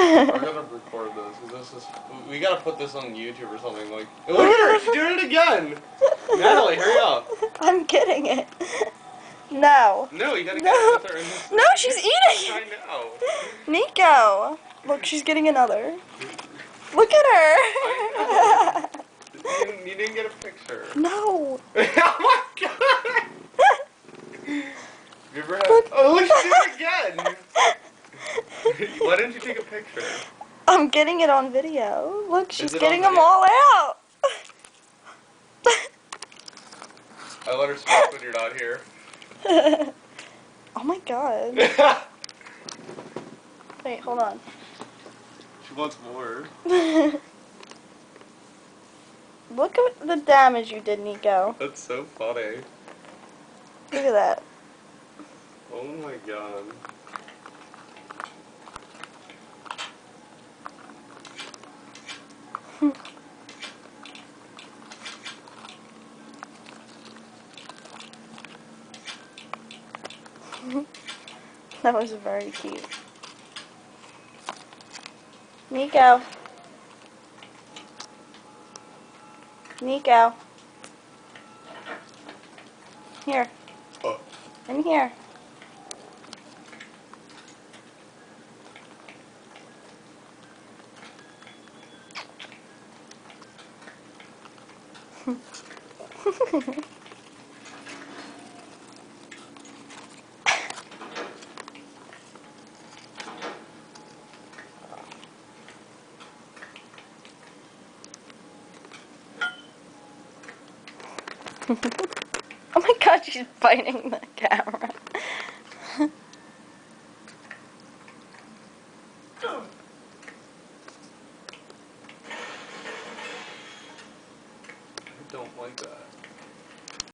I gotta record this, because we gotta put this on YouTube or something, like, look at her, she's doing it again! Natalie, hurry up! I'm getting it. No. No, you gotta No. get it with her in this. No, she's eating I it. know. Nico. Look, she's getting another. Look at her. I know. You didn't get a picture. No. Oh my god! You ever had... Oh, she did it again! Why didn't you take a picture? I'm getting it on video. Look, she's Is it getting on them all out. I let her smoke when you're not here. Oh my god. Wait, hold on. She wants more. Look at the damage you did, Nico. That's so funny. Look at that. Oh my god. That was very cute. Nico. Nico. Here. Oh. In here. Oh my god, she's biting the camera. I don't like that.